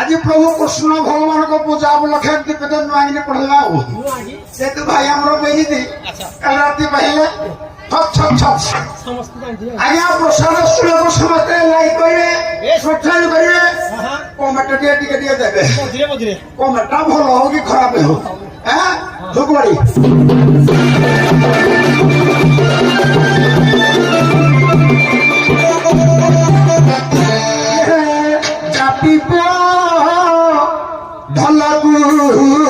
आज प्रभु कृष्ण भगवान को पूजा उपलक्षे निवेदन नुआंगी पढ़ला से तो भाई हमरो बेनी थी कल रात पहले छत छत छत आया प्रसाद सुले को समझते लाइक करिवे सब्सक्राइब करिवे कमेंट दिए देबे धीरे कमेंट भलो हो कि खराब हो हैं धुकवाड़ी जाति धलकू